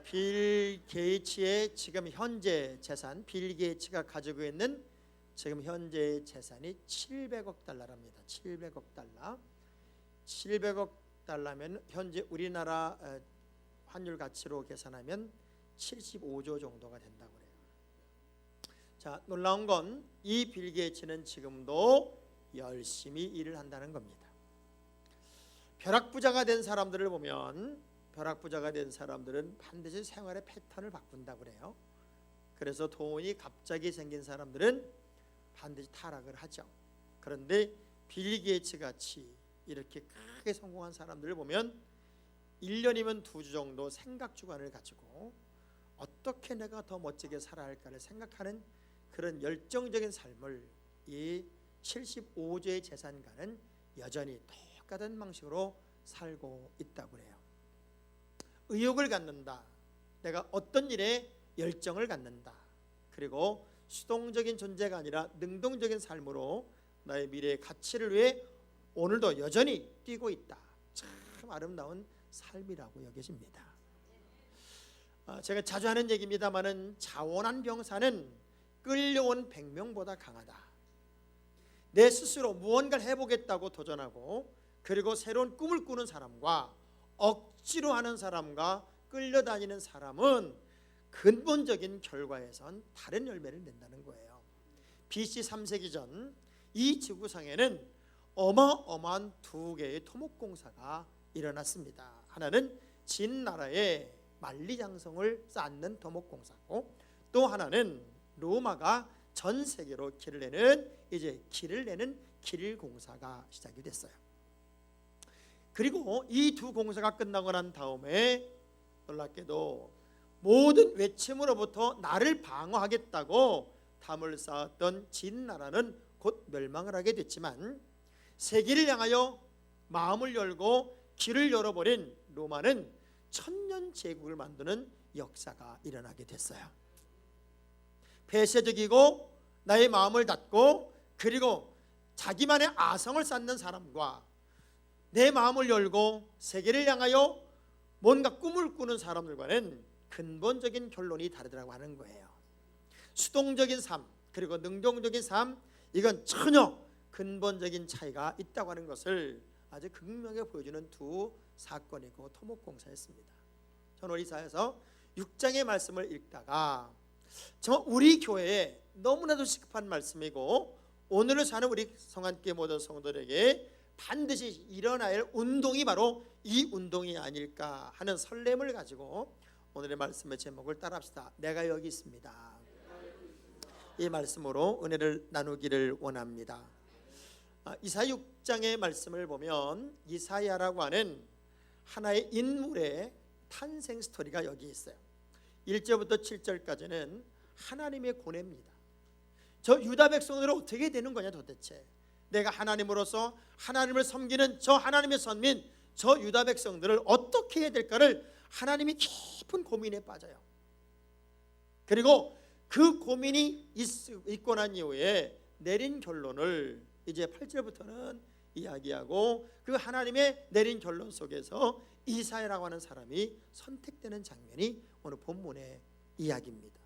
빌 게이츠의 지금 현재 재산, 빌 게이츠가 가지고 있는 지금 현재 재산이 700억 달러랍니다. 700억 달러. 700억 달러면 현재 우리나라 환율 가치로 계산하면 75조 정도가 된다고 그래요. 자, 놀라운 건 이 빌 게이츠는 지금도 열심히 일을 한다는 겁니다. 벼락부자가 된 사람들을 보면, 벼락부자가 된 사람들은 반드시 생활의 패턴을 바꾼다고 그래요. 그래서 돈이 갑자기 생긴 사람들은 반드시 타락을 하죠. 그런데 빌 게이츠 같이 이렇게 크게 성공한 사람들을 보면 1년이면 2주 정도 생각 주간을 가지고 어떻게 내가 더 멋지게 살아야 할까를 생각하는 그런 열정적인 삶을 이 75조의 재산가는 여전히 똑같은 방식으로 살고 있다고 해요. 의욕을 갖는다. 내가 어떤 일에 열정을 갖는다. 그리고 수동적인 존재가 아니라 능동적인 삶으로 나의 미래의 가치를 위해 오늘도 여전히 뛰고 있다. 참 아름다운 삶이라고 여겨집니다. 제가 자주 하는 얘기입니다마는 자원한 병사는 끌려온 100명보다 강하다. 내 스스로 무언가를 해보겠다고 도전하고 그리고 새로운 꿈을 꾸는 사람과 억지로 하는 사람과 끌려다니는 사람은 근본적인 결과에선 다른 열매를 낸다는 거예요. BC 3세기 전 이 지구상에는 어마어마한 두 개의 토목공사가 일어났습니다. 하나는 진나라의 만리장성을 쌓는 토목공사고, 또 하나는 로마가 전 세계로 길을 내는 길공사가 시작이 됐어요. 그리고 이 두 공사가 끝나고 난 다음에 놀랍게도 모든 외침으로부터 나를 방어하겠다고 담을 쌓았던 진나라는 곧 멸망을 하게 됐지만, 세계를 향하여 마음을 열고 길을 열어버린 로마는 천년 제국을 만드는 역사가 일어나게 됐어요. 폐쇄적이고 나의 마음을 닫고 그리고 자기만의 아성을 쌓는 사람과 내 마음을 열고 세계를 향하여 뭔가 꿈을 꾸는 사람들과는 근본적인 결론이 다르다고 하는 거예요. 수동적인 삶 그리고 능동적인 삶, 이건 전혀 근본적인 차이가 있다고 하는 것을 아주 극명하게 보여주는 두 사건이고 토목공사였습니다. 저는 이사에서 6장의 말씀을 읽다가 정말 우리 교회에 너무나도 시급한 말씀이고 오늘을 사는 우리 성안교회 모든 성도들에게 반드시 일어나야 할 운동이 바로 이 운동이 아닐까 하는 설렘을 가지고 오늘의 말씀의 제목을 따라합시다. 내가 여기 있습니다. 이 말씀으로 은혜를 나누기를 원합니다. 이사야 6장의 말씀을 보면 이사야라고 하는 하나의 인물의 탄생 스토리가 여기 있어요. 1절부터 7절까지는 하나님의 고뇌입니다. 저 유다 백성들은 어떻게 되는 거냐 도대체. 내가 하나님으로서 하나님을 섬기는 저 하나님의 선민, 저 유다 백성들을 어떻게 해야 될까를 하나님이 깊은 고민에 빠져요. 그리고 그 고민이 있고 난 이후에 내린 결론을 이제 8절부터는 이야기하고, 그 하나님의 내린 결론 속에서 이사야라고 하는 사람이 선택되는 장면이 오늘 본문의 이야기입니다.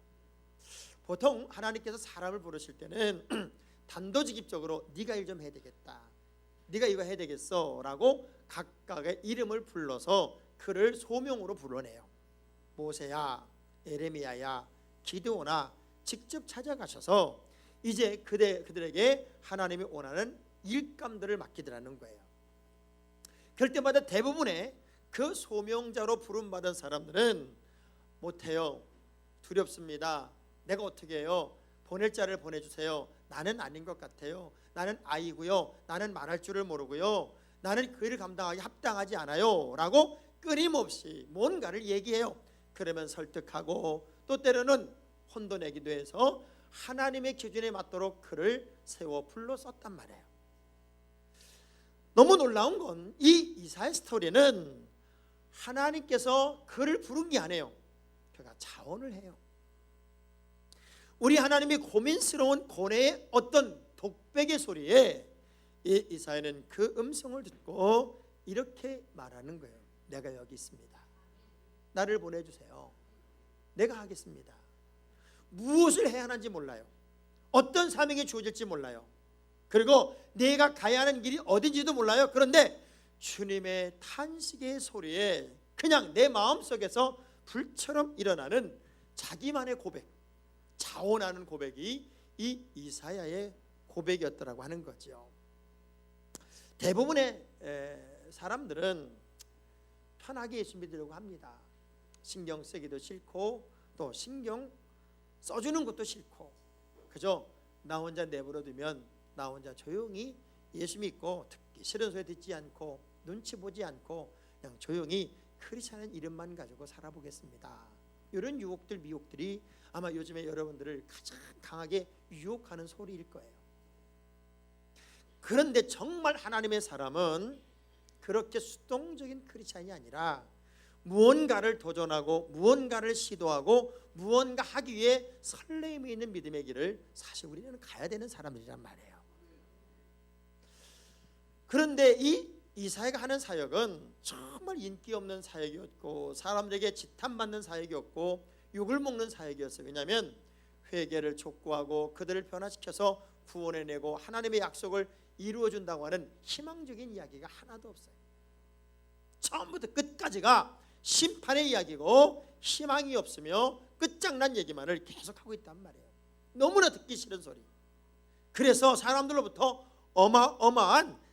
보통 하나님께서 사람을 부르실 때는 단도직입적으로 네가 일 좀 해야 되겠다, 네가 이거 해야 되겠어 라고 각각의 이름을 불러서 그를 소명으로 불러내요. 모세야, 에레미야야, 기드오나 직접 찾아가셔서 이제 그들에게 하나님이 원하는 일감들을 맡기더라는 거예요. 그럴 때마다 대부분의 그 소명자로 부름받은 사람들은 못해요, 두렵습니다, 내가 어떻게 해요, 보낼 자를 보내주세요, 나는 아닌 것 같아요, 나는 아이고요, 나는 말할 줄을 모르고요, 나는 그 일을 감당하기 합당하지 않아요 라고 끊임없이 뭔가를 얘기해요. 그러면 설득하고 또 때로는 혼돈내기도 해서 하나님의 기준에 맞도록 그를 세워 불러 썼단 말이에요. 너무 놀라운 건 이 이사야 스토리는 하나님께서 그를 부른 게 아니에요. 그가 자원을 해요. 우리 하나님이 고민스러운 고뇌의 어떤 독백의 소리에 이 이사야는 그 음성을 듣고 이렇게 말하는 거예요. 내가 여기 있습니다. 나를 보내주세요. 내가 하겠습니다. 무엇을 해야 하는지 몰라요. 어떤 사명이 주어질지 몰라요. 그리고 내가 가야 하는 길이 어딘지도 몰라요. 그런데 주님의 탄식의 소리에 그냥 내 마음속에서 불처럼 일어나는 자기만의 고백, 자원하는 고백이 이 이사야의 고백이었더라고 하는 거죠. 대부분의 사람들은 편하게 예수 믿으려고 합니다. 신경 쓰기도 싫고 또 신경 써주는 것도 싫고 그저 나 혼자 내버려두면 나 혼자 조용히 예수 믿고 듣기 싫은 소리 듣지 않고 눈치 보지 않고 그냥 조용히 크리스찬의 이름만 가지고 살아보겠습니다. 이런 유혹들 미혹들이 아마 요즘에 여러분들을 가장 강하게 유혹하는 소리일 거예요. 그런데 정말 하나님의 사람은 그렇게 수동적인 크리스찬이 아니라 무언가를 도전하고 무언가를 시도하고 무언가 하기 위해 설렘이 있는 믿음의 길을 사실 우리는 가야 되는 사람들이란 말이에요. 그런데 이 이사야가 하는 사역은 정말 인기 없는 사역이었고 사람들에게 지탄받는 사역이었고 욕을 먹는 사역이었어요. 왜냐하면 회개를 촉구하고 그들을 변화시켜서 구원해내고 하나님의 약속을 이루어준다고 하는 희망적인 이야기가 하나도 없어요. 처음부터 끝까지가 심판의 이야기고 희망이 없으며 끝장난 얘기만을 계속하고 있단 말이에요. 너무나 듣기 싫은 소리. 그래서 사람들로부터 어마어마한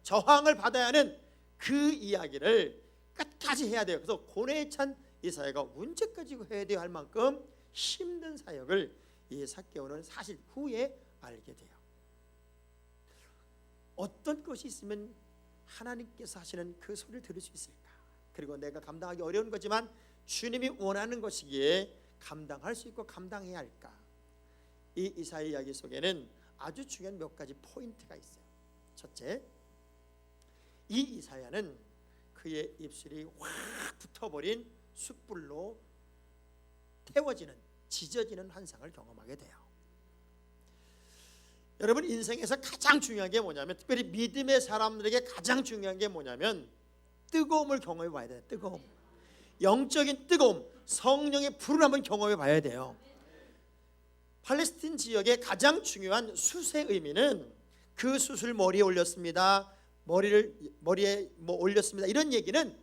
저항을 받아야 하는 그 이야기를 끝까지 해야 돼요. 그래서 고뇌에 찬 이사야가 언제까지 해야 돼야 할 만큼 힘든 사역을 이 삭개오는 사실 후에 알게 돼요. 어떤 것이 있으면 하나님께서 하시는 그 소리를 들을 수 있을까? 그리고 내가 감당하기 어려운 거지만 주님이 원하는 것이기에 감당할 수 있고 감당해야 할까? 이 이사야 이야기 속에는 아주 중요한 몇 가지 포인트가 있어요. 첫째, 이 이사야는 그의 입술이 확 붙어버린 숯불로 태워지는 지져지는 환상을 경험하게 돼요. 여러분 인생에서 가장 중요한 게 뭐냐면 특별히 믿음의 사람들에게 가장 중요한 게 뭐냐면 뜨거움을 경험해 봐야 돼요. 뜨거움, 영적인 뜨거움, 성령의 불을 한번 경험해 봐야 돼요. 팔레스틴 지역의 가장 중요한 숯의 의미는 그 숯을 머리에 올렸습니다. 머리에 올렸습니다. 이런 얘기는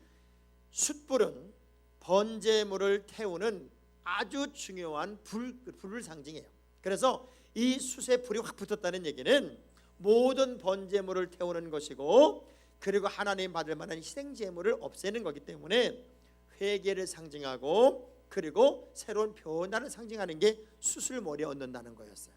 숯불은 번제물을 태우는 아주 중요한 불을 상징해요. 그래서 이 숯에 불이 확 붙었다는 얘기는 모든 번제물을 태우는 것이고 그리고 하나님 받을 만한 희생제물을 없애는 거기 때문에 회개를 상징하고 그리고 새로운 변화를 상징하는 게 숯을 머리에 얹는다는 거였어요.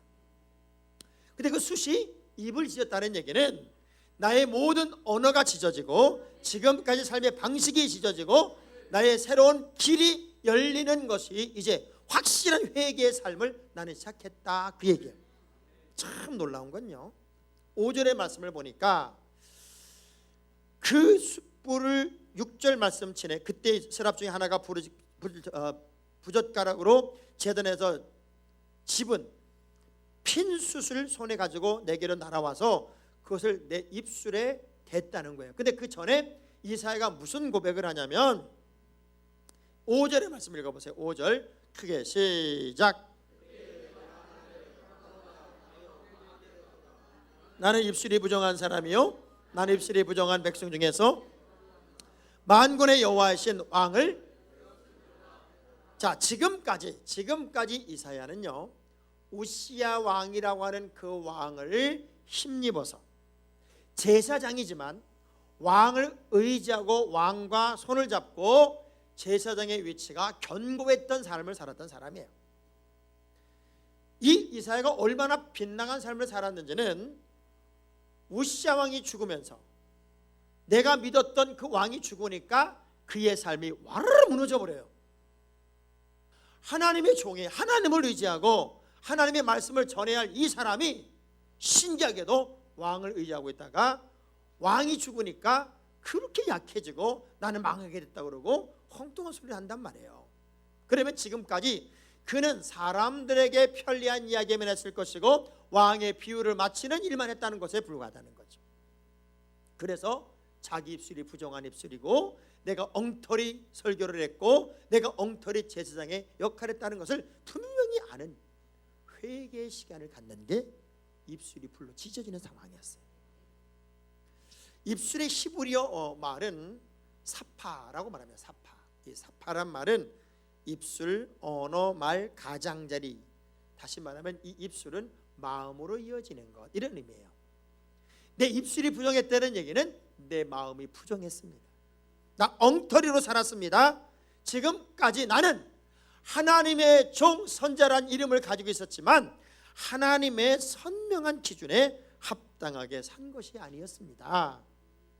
근데 그 숯이 입을 지졌다는 얘기는 나의 모든 언어가 지져지고 지금까지 삶의 방식이 지져지고 나의 새로운 길이 열리는 것이 이제 확실한 회개의 삶을 나는 시작했다, 그 얘기예요. 참 놀라운 건요 5절의 말씀을 보니까 그 숯불을 6절 말씀치네. 그때 세랍 중에 하나가 부젓가락으로 제단에서 집은 핀 숯을 손에 가지고 내게로 날아와서 그것을 내 입술에 댔다는 거예요. 근데 그 전에 이사야가 무슨 고백을 하냐면 5절의 말씀 읽어보세요. 5절 크게 시작. 나는 입술이 부정한 사람이요 나는 입술이 부정한 백성 중에서 만군의 여호와이신 왕을. 자, 지금까지 이사야는요 우시야 왕이라고 하는 그 왕을 힘입어서 제사장이지만 왕을 의지하고 왕과 손을 잡고 제사장의 위치가 견고했던 삶을 살았던 사람이에요. 이 이사야가 얼마나 빗나간 삶을 살았는지는 우시야 왕이 죽으면서 내가 믿었던 그 왕이 죽으니까 그의 삶이 와르르 무너져 버려요. 하나님의 종이 하나님을 의지하고 하나님의 말씀을 전해야 할 이 사람이 신기하게도 왕을 의지하고 있다가 왕이 죽으니까 그렇게 약해지고 나는 망하게 됐다 그러고 엉뚱한 소리를 한단 말이에요. 그러면 지금까지 그는 사람들에게 편리한 이야기만 했을 것이고 왕의 비유를 마치는 일만 했다는 것에 불과하다는 거죠. 그래서 자기 입술이 부정한 입술이고 내가 엉터리 설교를 했고 내가 엉터리 제사장의 역할을 했다는 것을 분명히 아는 회개의 시간을 갖는 게 입술이 불로 찢어지는 상황이었어요. 입술의 히브리어 말은 사파라고 말합니다. 사파. 이 사파란 말은 입술, 언어, 말, 가장자리. 다시 말하면 이 입술은 마음으로 이어지는 것, 이런 의미예요. 내 입술이 부정했다는 얘기는 내 마음이 부정했습니다. 나 엉터리로 살았습니다. 지금까지 나는 하나님의 종 선자란 이름을 가지고 있었지만 하나님의 선명한 기준에 합당하게 산 것이 아니었습니다.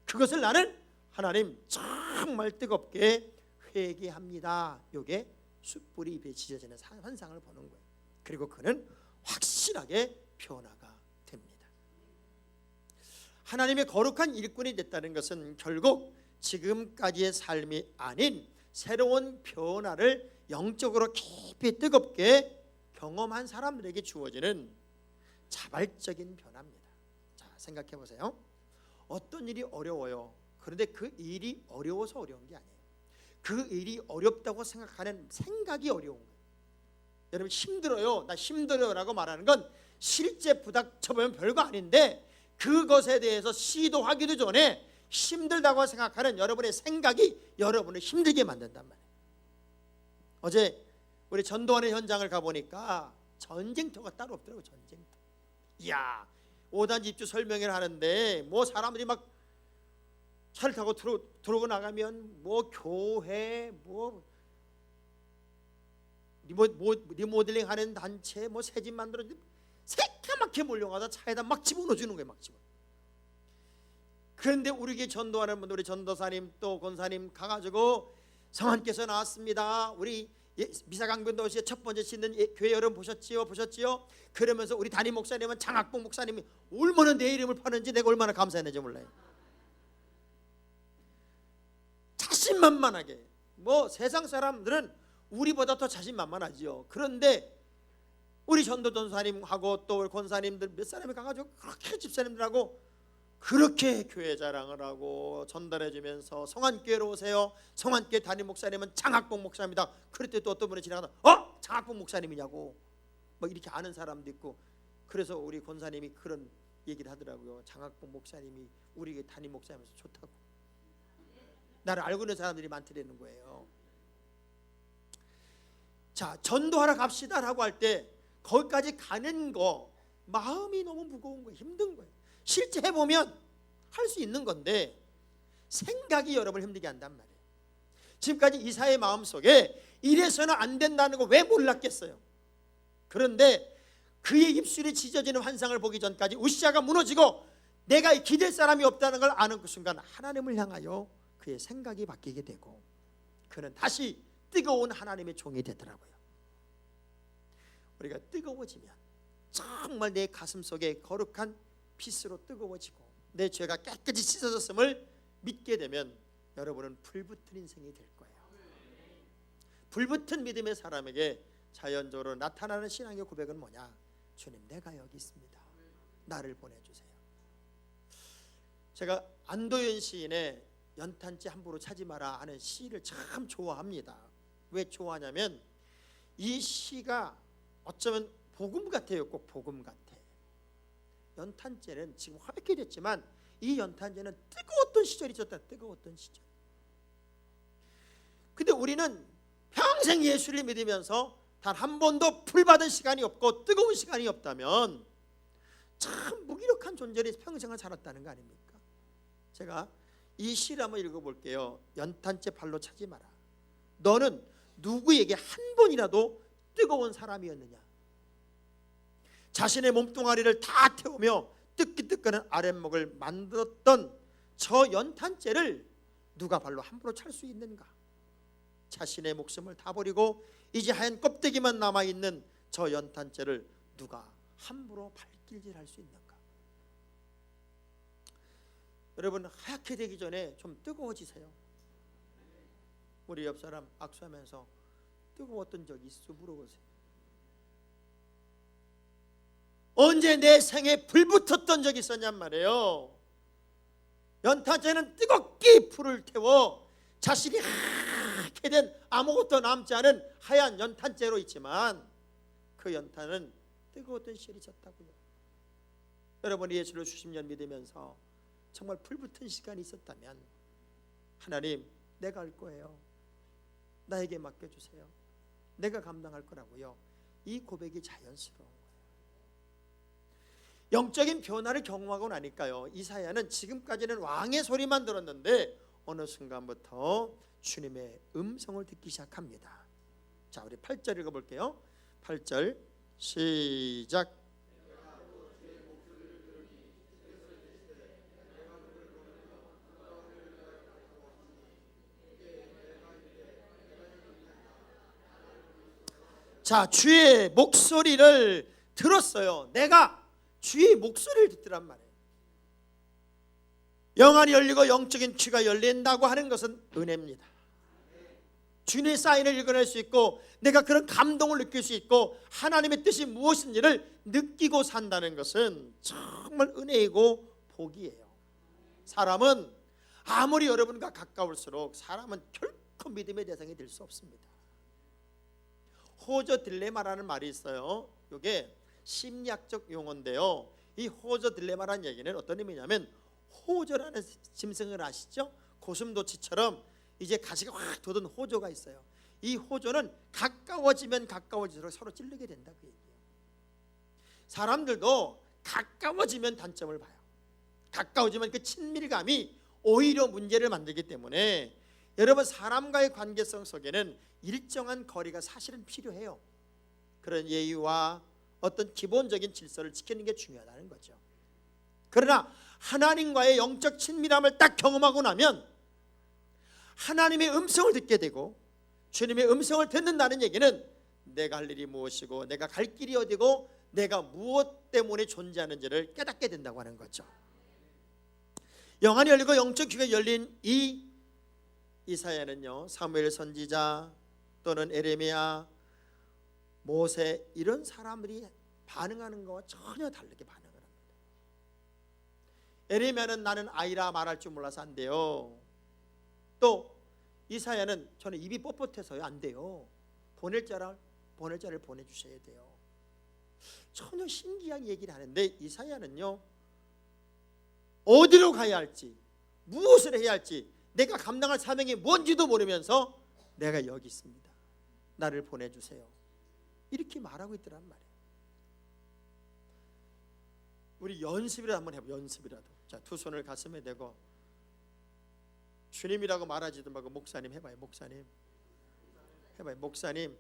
그것을 나는 하나님 정말 뜨겁게 회개합니다. 이게 숯불이 입에 지져지는 환상을 보는 거예요. 그리고 그는 확실하게 변화가 됩니다. 하나님의 거룩한 일꾼이 됐다는 것은 결국 지금까지의 삶이 아닌 새로운 변화를 영적으로 깊이 뜨겁게 경험한 사람들에게 주어지는 자발적인 변화입니다. 자, 생각해 보세요. 어떤 일이 어려워요. 그런데 그 일이 어려워서 어려운 게 아니에요. 그 일이 어렵다고 생각하는 생각이 어려운 거예요. 여러분, 힘들어요, 나 힘들어요 라고 말하는 건 실제 부닥쳐보면 별거 아닌데 그것에 대해서 시도하기도 전에 힘들다고 생각하는 여러분의 생각이 여러분을 힘들게 만든단 말이에요. 어제 우리 전도하는 현장을 가보니까 전쟁터가 따로 없더라고요. 전쟁터. 이야, 5단 집주 설명회를 하는데 뭐 사람들이 막 차를 타고 들어오고 나가면 뭐 교회, 뭐 리모델링 하는 단체, 뭐 새집 만들어 새까맣게 몰려가서 차에다 막 집어넣어 주는 거예요. 막 집어. 그런데 우리 교회 전도하는 분들, 우리 전도사님 또 권사님 가가지고 성안께서 나왔습니다. 우리 미사강변도시의 첫 번째 짓는 교회 여러분 보셨지요? 그러면서 우리 담임 목사님은 장학봉 목사님이 얼마나 내 이름을 파는지 내가 얼마나 감사했는지 몰라요. 자신만만하게. 뭐 세상 사람들은 우리보다 더 자신만만하지요. 그런데 우리 전도전사님하고 또 우리 권사님들 몇 사람이 가가지고 그렇게 집사님들하고 그렇게 교회 자랑을 하고 전달해주면서 성안교회로 오세요. 성안교회 담임 목사님은 장학봉 목사입니다. 그럴 때 또 어떤 분이 지나가다 장학봉 목사님이냐고 뭐 이렇게 아는 사람도 있고. 그래서 우리 권사님이 그런 얘기를 하더라고요. 장학봉 목사님이 우리 교회 담임 목사님에서 좋다고. 나를 알고 있는 사람들이 많다는 거예요. 자, 전도하러 갑시다 라고 할 때 거기까지 가는 거 마음이 너무 무거운 거예요. 힘든 거예요. 실제 해보면 할 수 있는 건데 생각이 여러분을 힘들게 한단 말이에요. 지금까지 이사의 마음속에 이래서는 안 된다는 거 왜 몰랐겠어요. 그런데 그의 입술이 찢어지는 환상을 보기 전까지 우시아가 무너지고 내가 기댈 사람이 없다는 걸 아는 그 순간 하나님을 향하여 그의 생각이 바뀌게 되고 그는 다시 뜨거운 하나님의 종이 되더라고요. 우리가 뜨거워지면 정말 내 가슴 속에 거룩한 빛으로 뜨거워지고 내 죄가 깨끗이 씻어졌음을 믿게 되면 여러분은 불붙은 인생이 될 거예요. 불붙은 믿음의 사람에게 자연적으로 나타나는 신앙의 고백은 뭐냐? 주님, 내가 여기 있습니다. 나를 보내주세요. 제가 안도현 시인의 연탄재 함부로 차지 마라 하는 시를 참 좋아합니다. 왜 좋아하냐면 이 시가 어쩌면 복음 같아요. 꼭 복음 같아. 연탄재는 지금 화백이 됐지만 이 연탄재는 뜨거웠던 시절이 있었다. 뜨거웠던 시절. 근데 우리는 평생 예수를 믿으면서 단 한 번도 불 받은 시간이 없고 뜨거운 시간이 없다면 참 무기력한 존재로 평생을 살았다는 거 아닙니까? 제가 이 시를 한번 읽어볼게요. 연탄재 발로 차지 마라. 너는 누구에게 한 번이라도 뜨거운 사람이었느냐? 자신의 몸뚱아리를 다 태우며 뜨끈뜨끈한 아랫목을 만들었던 저 연탄재를 누가 발로 함부로 찰 수 있는가? 자신의 목숨을 다 버리고 이제 하얀 껍데기만 남아있는 저 연탄재를 누가 함부로 발길질할 수 있는가? 여러분, 하얗게 되기 전에 좀 뜨거워지세요. 우리 옆 사람 악수하면서 뜨거웠던 적이 있어 물어보세요. 언제 내 생에 불 붙었던 적이 있었냔 말이에요. 연탄재는 뜨겁게 불을 태워 자신이 하얗게 된 아무것도 남지 않은 하얀 연탄재로 있지만 그 연탄은 뜨거웠던 실이 졌다고요. 여러분이 예수를 수십 년 믿으면서 정말 불붙은 시간이 있었다면 하나님, 내가 할 거예요. 나에게 맡겨주세요. 내가 감당할 거라고요. 이 고백이 자연스러운 거예요. 영적인 변화를 경험하고 나니까요, 이사야는 지금까지는 왕의 소리만 들었는데 어느 순간부터 주님의 음성을 듣기 시작합니다. 자, 우리 8절 읽어볼게요. 8절 시작. 자, 주의 목소리를 들었어요. 내가 주의 목소리를 듣더란 말이에요. 영안이 열리고 영적인 귀가 열린다고 하는 것은 은혜입니다. 주님의 사인을 읽어낼 수 있고 내가 그런 감동을 느낄 수 있고 하나님의 뜻이 무엇인지를 느끼고 산다는 것은 정말 은혜이고 복이에요. 사람은 아무리 여러분과 가까울수록 사람은 결코 믿음의 대상이 될 수 없습니다. 호저 딜레마라는 말이 있어요. 이게 심리학적 용어인데요, 이 호저 딜레마라는 얘기는 어떤 의미냐면, 호저라는 짐승을 아시죠? 고슴도치처럼 이제 가시가 확 돋은 호저가 있어요. 이 호저는 가까워지면 가까워질수록 서로 찔리게 된다 그 얘기예요. 사람들도 가까워지면 단점을 봐요. 가까워지면 그 친밀감이 오히려 문제를 만들기 때문에 여러분, 사람과의 관계성 속에는 일정한 거리가 사실은 필요해요. 그런 예의와 어떤 기본적인 질서를 지키는 게 중요하다는 거죠. 그러나 하나님과의 영적 친밀함을 딱 경험하고 나면 하나님의 음성을 듣게 되고, 주님의 음성을 듣는다는 얘기는 내가 할 일이 무엇이고 내가 갈 길이 어디고 내가 무엇 때문에 존재하는지를 깨닫게 된다고 하는 거죠. 영안이 열리고 영적 귀가 열린 이 이사야는요, 사무엘 선지자 또는 에레미야, 모세, 이런 사람들이 반응하는 것과 전혀 다르게 반응을 합니다. 에레미야는 나는 아이라 말할 줄 몰라서 안 돼요. 또 이사야는 저는 입이 뻣뻣해서요, 안 돼요. 보낼 자를 보내주셔야 돼요. 전혀 신기한 얘기를 하는데 이사야는요, 어디로 가야 할지, 무엇을 해야 할지, 내가 감당할 사명이 뭔지도 모르면서 내가 여기 있습니다, 나를 보내주세요, 이렇게 말하고 있더란 말이에요. 우리 연습이라도 한번 해봐요. 연습이라도. 자, 두 손을 가슴에 대고 주님이라고 말하지도 말고 목사님 해봐요. 목사님 해봐요. 목사님,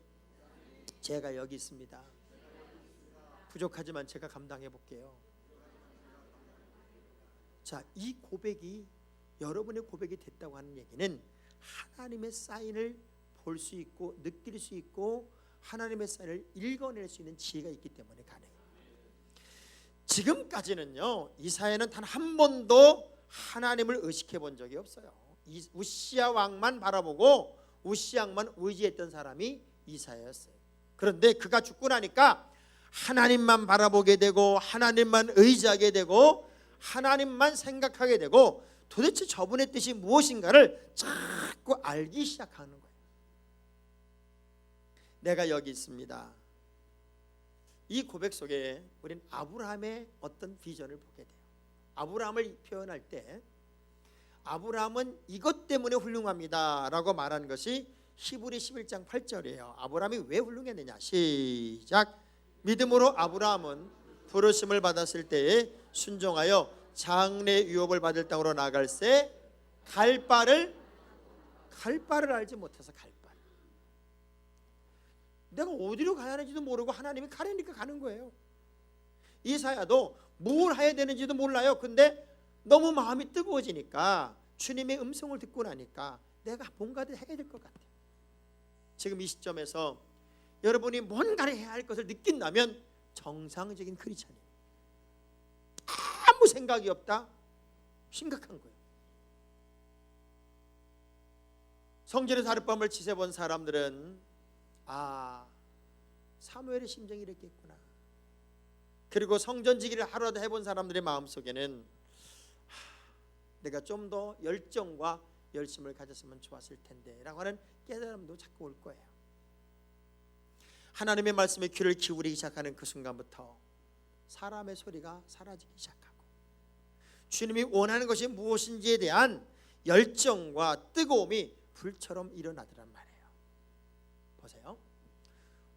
제가 여기 있습니다. 부족하지만 제가 감당해 볼게요. 자, 이 고백이 여러분의 고백이 됐다고 하는 얘기는 하나님의 사인을 볼 수 있고 느낄 수 있고 하나님의 사인을 읽어낼 수 있는 지혜가 있기 때문에 가능해요. 지금까지는요, 이사야는 단 한 번도 하나님을 의식해 본 적이 없어요. 우시야 왕만 바라보고 우시야 왕만 의지했던 사람이 이사야였어요. 그런데 그가 죽고 나니까 하나님만 바라보게 되고 하나님만 의지하게 되고 하나님만 생각하게 되고 도대체 저분의 뜻이 무엇인가를 자꾸 알기 시작하는 거예요. 내가 여기 있습니다. 이 고백 속에 우리는 아브라함의 어떤 비전을 보게 돼요. 아브라함을 표현할 때 아브라함은 이것 때문에 훌륭합니다 라고 말한 것이 히브리 11장 8절이에요. 아브라함이 왜 훌륭했느냐, 시작. 믿음으로 아브라함은 부르심을 받았을 때에 순종하여 장래 유업을 받을 땅으로 나갈새 갈 바를 알지 못해서 갈 바. 내가 어디로 가야 하는지도 모르고 하나님이 가라니까 가는 거예요. 이사야도 뭘 해야 되는지도 몰라요. 근데 너무 마음이 뜨거워지니까 주님의 음성을 듣고 나니까 내가 뭔가를 해야 될 것 같아요. 지금 이 시점에서 여러분이 뭔가를 해야 할 것을 느낀다면 정상적인 크리스찬이에요. 아무 생각이 없다? 심각한 거예요. 성전에서 하룻밤을 지새본 사람들은 사무엘의 심정이 이랬겠구나. 그리고 성전지기를 하루라도 해본 사람들의 마음속에는 내가 좀 더 열정과 열심을 가졌으면 좋았을 텐데 라고 하는 깨달음도 자꾸 올 거예요. 하나님의 말씀에 귀를 기울이기 시작하는 그 순간부터 사람의 소리가 사라지기 시작하고 주님이 원하는 것이 무엇인지에 대한 열정과 뜨거움이 불처럼 일어나더란 말이에요. 보세요.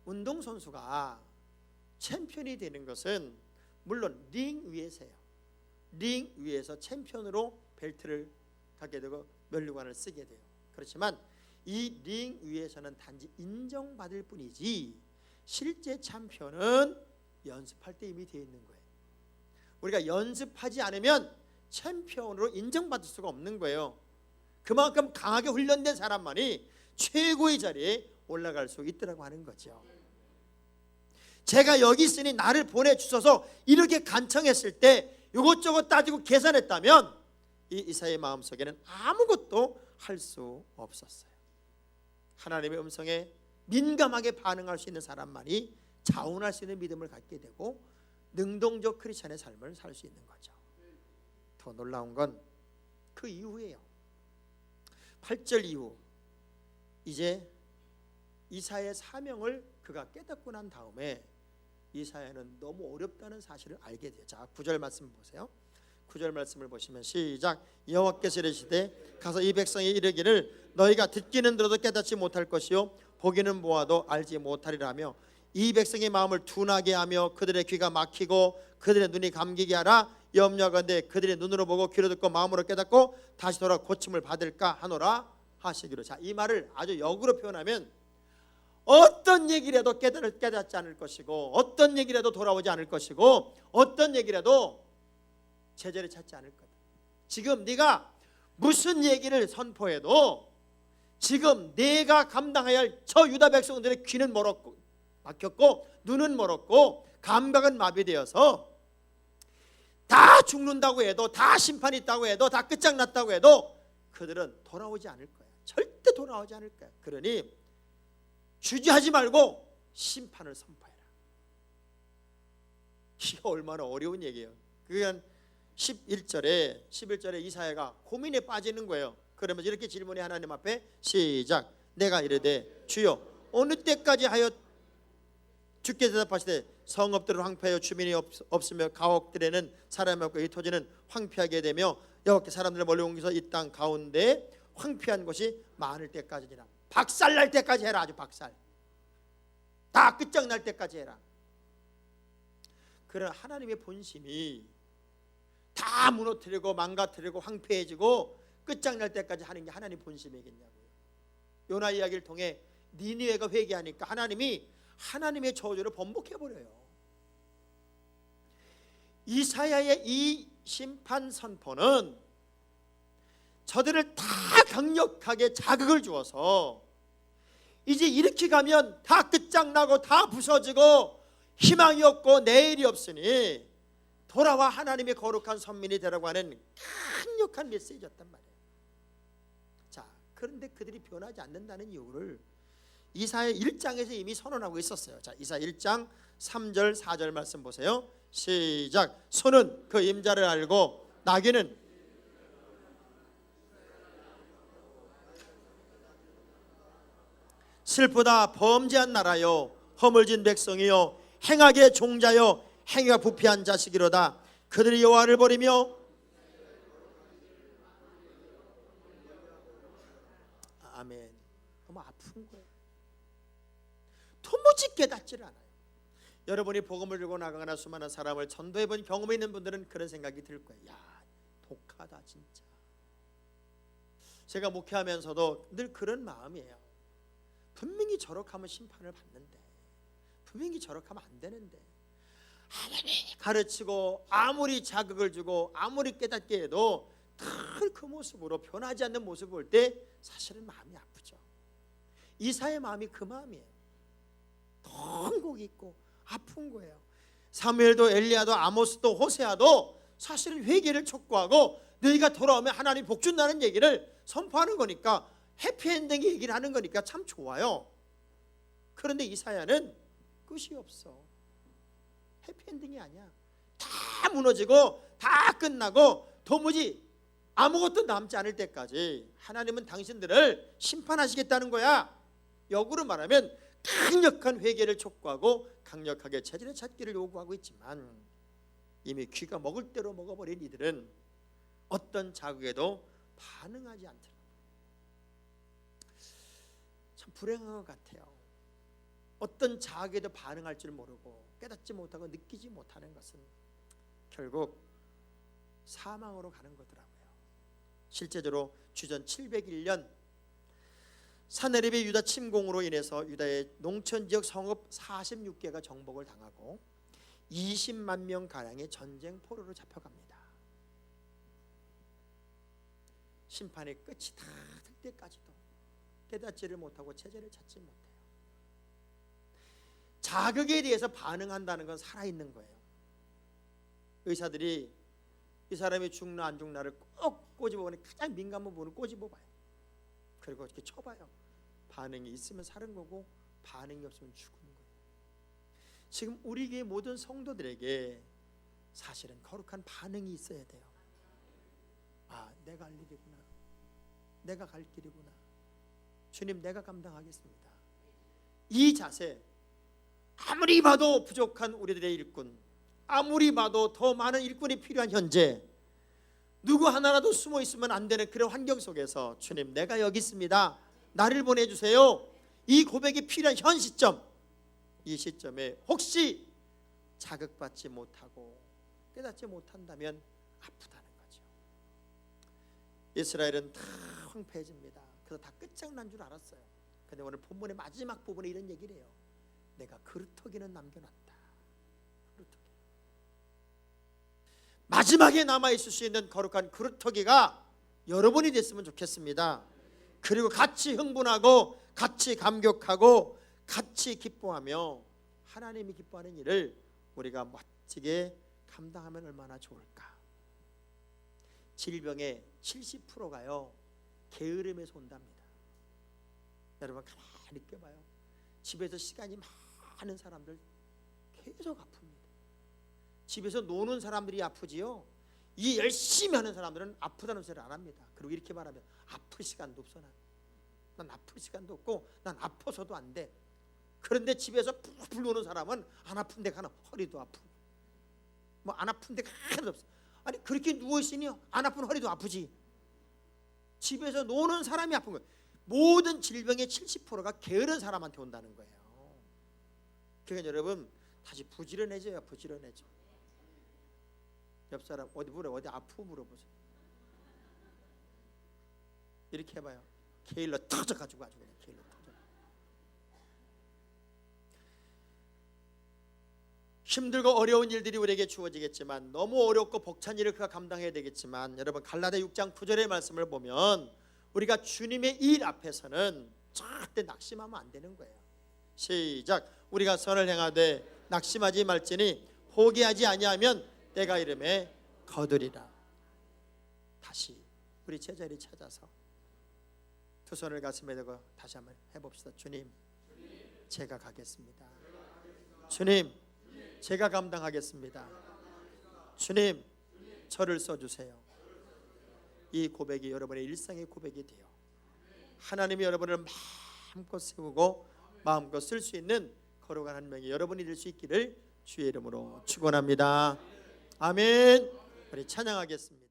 운동선수가 챔피언이 되는 것은 물론 링 위에서요. 링 위에서 챔피언으로 벨트를 갖게 되고 면류관을 쓰게 돼요. 그렇지만 이 링 위에서는 단지 인정받을 뿐이지 실제 챔피언은 연습할 때 이미 되어 있는 거예요. 우리가 연습하지 않으면 챔피언으로 인정받을 수가 없는 거예요. 그만큼 강하게 훈련된 사람만이 최고의 자리에 올라갈 수 있더라고 하는 거죠. 제가 여기 있으니 나를 보내주셔서 이렇게 간청했을 때 이것저것 따지고 계산했다면 이 이사야의 마음속에는 아무것도 할 수 없었어요. 하나님의 음성에 민감하게 반응할 수 있는 사람만이 자원할 수 있는 믿음을 갖게 되고 능동적 크리스천의 삶을 살 수 있는 거죠. 더 놀라운 건 그 이후에요. 8절 이후 이제 이사야의 사명을 그가 깨닫고 난 다음에 이사야는 너무 어렵다는 사실을 알게 돼요. 자, 9절 말씀 보세요. 9절 말씀을 보시면 시작. 여호와께서 이르시되 가서 이 백성이 이르기를 너희가 듣기는 들어도 깨닫지 못할 것이요 보기는 보아도 알지 못하리라며 이 백성의 마음을 둔하게 하며 그들의 귀가 막히고 그들의 눈이 감기게 하라. 염려하건대 그들의 눈으로 보고 귀로 듣고 마음으로 깨닫고 다시 돌아 고침을 받을까 하노라 하시기로. 자, 이 말을 아주 역으로 표현하면 어떤 얘기를 해도 깨닫지 않을 것이고 어떤 얘기를 해도 돌아오지 않을 것이고 어떤 얘기를 해도 제자를 찾지 않을 거다. 지금 네가 무슨 얘기를 선포해도 지금 내가 감당해야 할 저 유다 백성들의 귀는 멀었고 막혔고 눈은 멀었고 감각은 마비되어서 다 죽는다고 해도 다 심판이 있다고 해도 다 끝장났다고 해도 그들은 돌아오지 않을 거야. 절대 돌아오지 않을 거야. 그러니 주저하지 말고 심판을 선포해라. 이게 얼마나 어려운 얘기예요. 그건 11절에 이사야가 고민에 빠지는 거예요. 그러면서 이렇게 질문해 하나님 앞에 시작. 내가 이르되 주여 어느 때까지 하여 주께 대답하시되 성읍들을 황폐하여 주민이 없으며 가옥들에는 사람이 없고 이 토지는 황폐하게 되며 여호와께 사람들을 멀리 옮겨서 이 땅 가운데 황폐한 곳이 많을 때까지니라. 박살날 때까지 해라. 아주 박살 다 끝장날 때까지 해라. 그런 하나님의 본심이 다 무너뜨리고 망가뜨리고 황폐해지고 끝장날 때까지 하는 게 하나님 본심이겠냐고요. 요나 이야기를 통해 니느웨가 회개하니까 하나님이 하나님의 저주를 번복해버려요. 이사야의 이 심판 선포는 저들을 다 강력하게 자극을 주어서 이제 이렇게 가면 다 끝장나고 다 부서지고 희망이 없고 내일이 없으니 돌아와 하나님의 거룩한 선민이 되라고 하는 강력한 메시지였단 말이에요. 자, 그런데 그들이 변하지 않는다는 이유를 이사야 1장에서 이미 선언하고 있었어요. 자, 이사야 1장 3절 4절 말씀 보세요. 시작. 소는 그 임자를 알고 나귀는 슬프다 범죄한 나라요 허물진 백성이요 행악의 종자요 행위가 부패한 자식이로다. 그들이 여호와를 버리며 아멘. 너무 아픈 거예요. 도무지 깨닫지를 않아요. 여러분이 복음을 들고 나가거나 수많은 사람을 전도해본 경험이 있는 분들은 그런 생각이 들 거예요. 야, 독하다 진짜. 제가 목회하면서도 늘 그런 마음이에요. 분명히 저렇게 하면 심판을 받는데, 분명히 저렇게 하면 안 되는데, 아무리 가르치고 아무리 자극을 주고 아무리 깨닫게 해도 늘 그 모습으로 변하지 않는 모습을 볼 때 사실은 마음이 아프죠. 이사야의 마음이 그 마음이에요. 통곡이 있고 아픈 거예요. 사무엘도 엘리야도 아모스도 호세아도 사실은 회개를 촉구하고 너희가 돌아오면 하나님 복 준다는 얘기를 선포하는 거니까 해피엔딩 얘기를 하는 거니까 참 좋아요. 그런데 이사야는 끝이 없어. 해피엔딩이 아니야. 다 무너지고 다 끝나고 도무지 아무것도 남지 않을 때까지 하나님은 당신들을 심판하시겠다는 거야. 역으로 말하면 강력한 회개를 촉구하고 강력하게 제자리 찾기를 요구하고 있지만 이미 귀가 먹을 대로 먹어버린 이들은 어떤 자극에도 반응하지 않더라고요. 참 불행한 것 같아요. 어떤 자극에도 반응할 줄 모르고 깨닫지 못하고 느끼지 못하는 것은 결국 사망으로 가는 거더라고요. 실제적으로 주전 701년 사네립의 유다 침공으로 인해서 유다의 농촌지역 성읍 46개가 정복을 당하고 20만 명 가량의 전쟁 포로로 잡혀갑니다. 심판의 끝이 다 될 때까지도 깨닫지를 못하고 제재를 찾지 못해요. 자극에 대해서 반응한다는 건 살아있는 거예요. 의사들이 이 사람이 죽나 안 죽나를 꼭 꼬집어보니 가장 민감한 부분을 꼬집어봐요. 그리고 이렇게 쳐봐요. 반응이 있으면 사는 거고 반응이 없으면 죽은 거예요. 지금 우리 교회 모든 성도들에게 사실은 거룩한 반응이 있어야 돼요. 아, 내가 할 일이구나. 내가 갈 길이구나. 주님, 내가 감당하겠습니다. 이 자세, 아무리 봐도 부족한 우리들의 일꾼, 아무리 봐도 더 많은 일꾼이 필요한 현재, 누구 하나라도 숨어 있으면 안 되는 그런 환경 속에서 주님, 내가 여기 있습니다. 나를 보내주세요. 이 고백이 필요한 현 시점, 이 시점에 혹시 자극받지 못하고 깨닫지 못한다면 아프다는 거죠. 이스라엘은 다 황폐해집니다. 그래서 다 끝장난 줄 알았어요. 근데 오늘 본문의 마지막 부분에 이런 얘기를 해요. 내가 그루터기는 남겨놨다. 그루터기. 마지막에 남아있을 수 있는 거룩한 그루터기가 여러분이 됐으면 좋겠습니다. 그리고 같이 흥분하고 같이 감격하고 같이 기뻐하며 하나님이 기뻐하는 일을 우리가 멋지게 감당하면 얼마나 좋을까. 질병의 70%가요 게으름에서 온답니다. 여러분 가만히 느껴봐요. 집에서 시간이 많은 사람들 계속 아픕니다. 집에서 노는 사람들이 아프지요. 이 열심히 하는 사람들은 아프다는 소리를 안 합니다. 그리고 이렇게 말하면 아플 시간도 없어. 난 아플 시간도 없고 난 아파서도 안 돼. 그런데 집에서 풀풀 노는 사람은 안 아픈 데가 하나, 허리도 아프고 뭐 안 아픈 데가 하나도 없어. 아니 그렇게 누워있으니 안 아픈 허리도 아프지. 집에서 노는 사람이 아픈 거예요. 모든 질병의 70%가 게으른 사람한테 온다는 거예요. 그러니까 여러분 다시 부지런해져요. 부지런해져. 옆 사람 어디 아프고 물어보세요. 이렇게 해봐요. 게을러 터져가지고 아주 그냥 게을러 터져. 힘들고 어려운 일들이 우리에게 주어지겠지만, 너무 어렵고 벅찬 일을 그가 감당해야 되겠지만, 여러분 갈라디아 6장 9절의 말씀을 보면 우리가 주님의 일 앞에서는 절대 낙심하면 안 되는 거예요. 시작. 우리가 선을 행하되 낙심하지 말지니 포기하지 아니하면 때가 이름에 거두리라. 다시 우리 제자리 찾아서 두 손을 가슴에 대고 다시 한번 해봅시다. 주님, 제가 가겠습니다. 주님, 제가 감당하겠습니다. 주님, 저를 써주세요. 이 고백이 여러분의 일상의 고백이 돼요. 하나님이 여러분을 마음껏 세우고 마음껏 쓸 수 있는 거룩한 한 명이 여러분이 될 수 있기를 주의 이름으로 축원합니다. 아멘. 우리 찬양하겠습니다.